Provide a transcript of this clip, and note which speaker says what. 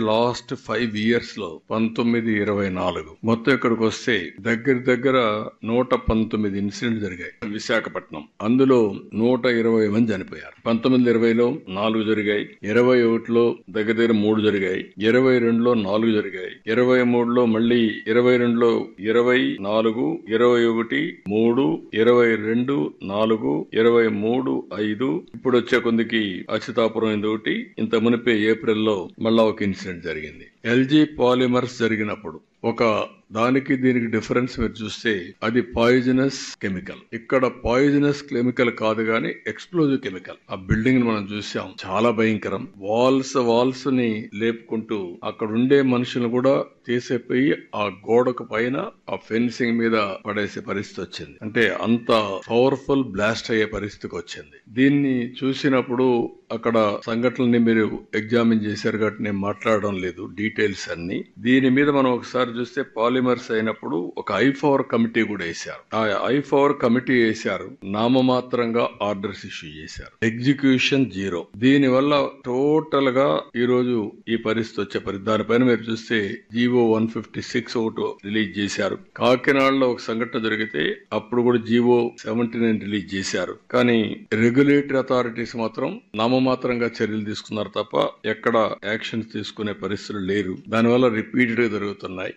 Speaker 1: Last 5 years లో 1924 మొత్తం ఇక్కడికి వస్తే దగ్గర 119 ఇన్సిడెంట్ జరిగాయి విశాఖపట్నం. అందులో 120 మంది చనిపోయారు. 1920లో 4 జరిగాయి, 21లో దగ్గర 3 జరిగాయి, 22లో 4 జరిగాయి, 23లో మళ్ళీ 22లో 24, 21, 3, 22, 4, 23, 5 ఇప్పుడు వచ్చే కొందికి అచ్యుతాపురం ఒకటి. ఇంత మునిపే ఏప్రిల్లో మళ్ళా ఒక ఇన్సిడెంట్ జరిగింది. ఎల్జీ పాలిమర్స్ జరిగినప్పుడు ఒక దానికి దీనికి డిఫరెన్స్ మీరు చూస్తే అది పాయిజనస్ కెమికల్. ఇక్కడ పాయిజనస్ కెమికల్ కాదు గాని ఎక్స్ప్లోజివ్ కెమికల్. ఆ బిల్డింగ్ మనం చూసాం, చాలా భయంకరం. వాల్స్ ని లేపుకుంటూ అక్కడ ఉండే మనుషులను కూడా తీసేపోయి ఆ గోడకు పైన ఆ ఫెన్సింగ్ మీద పడేసే పరిస్థితి వచ్చింది. అంటే అంత పవర్ఫుల్ బ్లాస్ట్ అయ్యే పరిస్థితికి వచ్చింది. దీన్ని చూసినప్పుడు అక్కడ సంఘటనల్ని మీరు ఎగ్జామిన్ చేశారు కాబట్టి నేను మాట్లాడడం లేదు డీటెయిల్స్ అన్ని. దీని మీద మనం ఒకసారి చూస్తే పాలిమర్స్ అయినప్పుడు ఒక I4 కమిటీ కూడా వేశారు. ఆ I4 కమిటీ వేశారు, నామమాత్రంగా ఆర్డర్స్ ఇష్యూ చేశారు, ఎగ్జిక్యూషన్ 0. దీని వల్ల టోటల్ గా ఈ రోజు ఈ పరిస్థితి వచ్చే దానిపైన మీరు చూస్తే జీవో 156 ఒకటి రిలీజ్ చేశారు. కాకినాడలో ఒక సంఘటన జరిగితే అప్పుడు కూడా జీవో 79 రిలీజ్ చేశారు. కానీ రెగ్యులేటరీ అథారిటీస్ మాత్రం నామమాత్రంగా చర్యలు తీసుకున్నారు తప్ప ఎక్కడ యాక్షన్స్ తీసుకునే పరిస్థితులు లేరు. దానివల్ల రిపీటెడ్ గా జరుగుతున్నాయి.